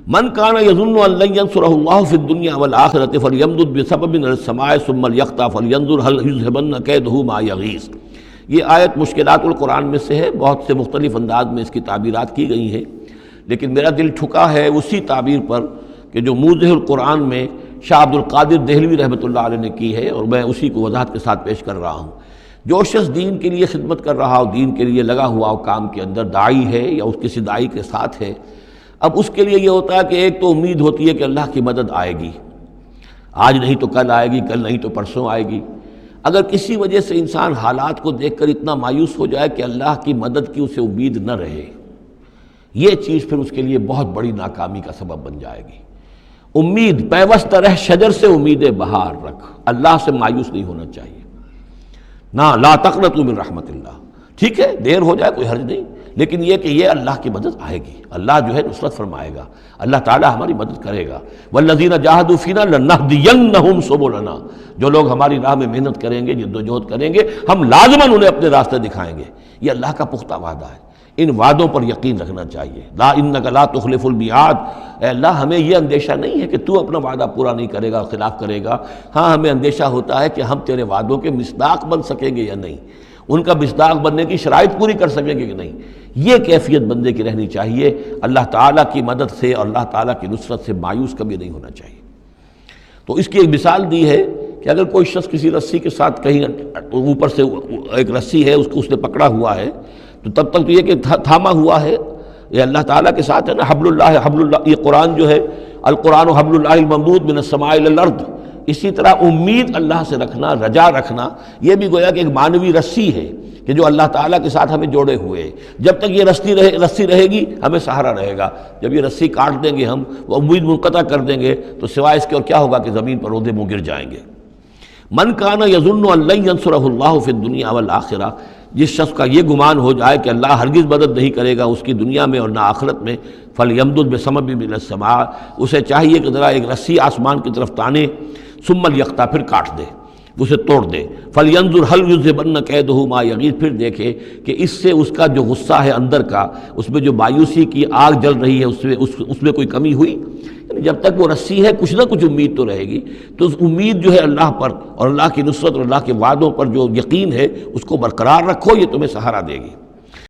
من کان یظن ان لن ینصرہ اللہ فی الدنیا والآخرۃ فلیمدد بسبب من السماء ثم لیقطع فلینظر هل یذهبن کیدہ ما یغیظ۔ یہ آیت مشکلات القرآن میں سے ہے، بہت سے مختلف انداز میں اس کی تعبیرات کی گئی ہیں، لیکن میرا دل ٹھکا ہے اسی تعبیر پر کہ جو موضح القرآن میں شاہ عبد القادر دہلوی رحمۃ اللہ علیہ نے کی ہے، اور میں اسی کو وضاحت کے ساتھ پیش کر رہا ہوں۔ جو شخص دین کے لیے خدمت کر رہا ہو، دین کے لیے لگا ہوا ہو، کام کے اندر داعی ہے یا اس کسی داعی کے ساتھ ہے، اب اس کے لیے یہ ہوتا ہے کہ ایک تو امید ہوتی ہے کہ اللہ کی مدد آئے گی، آج نہیں تو کل آئے گی، کل نہیں تو پرسوں آئے گی۔ اگر کسی وجہ سے انسان حالات کو دیکھ کر اتنا مایوس ہو جائے کہ اللہ کی مدد کی اسے امید نہ رہے، یہ چیز پھر اس کے لیے بہت بڑی ناکامی کا سبب بن جائے گی۔ امید پیوست رہ شجر سے امید بہار رکھ، اللہ سے مایوس نہیں ہونا چاہیے۔ نہ لا تقنطوا من رحمت اللہ، ٹھیک ہے دیر ہو جائے کوئی حرج نہیں، لیکن یہ کہ یہ اللہ کی مدد آئے گی، اللہ جو ہے نصرت فرمائے گا، اللہ تعالی ہماری مدد کرے گا۔ والذین جاہدوا فینا لنہدینہم سبلنا، جو لوگ ہماری راہ میں محنت کریں گے، جدوجہد کریں گے، ہم لازماً انہیں اپنے راستے دکھائیں گے۔ یہ اللہ کا پختہ وعدہ ہے، ان وعدوں پر یقین رکھنا چاہیے۔ لا انک لا تخلف المیعاد، اے اللہ ہمیں یہ اندیشہ نہیں ہے کہ تو اپنا وعدہ پورا نہیں کرے گا، خلاف کرے گا، ہاں ہمیں اندیشہ ہوتا ہے کہ ہم تیرے وعدوں کے مصداق بن سکیں گے یا نہیں، ان کا مصداق بننے کی شرائط پوری کر سکیں گے کہ نہیں۔ یہ کیفیت بندے کی رہنی چاہیے، اللہ تعالیٰ کی مدد سے اور اللہ تعالیٰ کی نصرت سے مایوس کبھی نہیں ہونا چاہیے۔ تو اس کی ایک مثال دی ہے کہ اگر کوئی شخص کسی رسی کے ساتھ کہیں اوپر سے ایک رسی ہے اس نے پکڑا ہوا ہے، تو تب تک تو یہ کہ تھاما ہوا ہے، یہ اللہ تعالیٰ کے ساتھ ہے نا، حبل اللہ حبل اللہ، یہ قرآن جو ہے القرآن حبل اللہ الممدود من السماء الی الارض۔ اسی طرح امید اللہ سے رکھنا، رجا رکھنا، یہ بھی گویا کہ ایک معنوی رسی ہے کہ جو اللہ تعالیٰ کے ساتھ ہمیں جوڑے ہوئے ہے۔ جب تک یہ رسی رہے گی ہمیں سہارا رہے گا، جب یہ رسی کاٹ دیں گے ہم، وہ امید منقطع کر دیں گے، تو سوائے اس کے اور کیا ہوگا کہ زمین پر رودے منہ گر جائیں گے۔ من کان یظن ان لن ینصرہ اللہ فی الدنیا والآخرہ، جس شخص کا یہ گمان ہو جائے کہ اللہ ہرگز مدد نہیں کرے گا اس کی دنیا میں اور نہ آخرت میں، فلیمدد بسبب من السماء، اسے چاہیے کہ ذرا ایک رسی آسمان کی طرف تانے، ثم لیقطع، پھر کاٹ دے، اسے توڑ دے، فلینظر هل یذهبن کیدہ ما یغیظ، پھر دیکھے کہ اس سے اس کا جو غصہ ہے اندر کا، اس میں جو مایوسی کی آگ جل رہی ہے، اس میں کوئی کمی ہوئی؟ یعنی جب تک وہ رسی ہے کچھ نہ کچھ امید تو رہے گی، تو اس امید جو ہے اللہ پر اور اللہ کی نصرت اور اللہ کے وعدوں پر جو یقین ہے اس کو برقرار رکھو، یہ تمہیں سہارا دے گی۔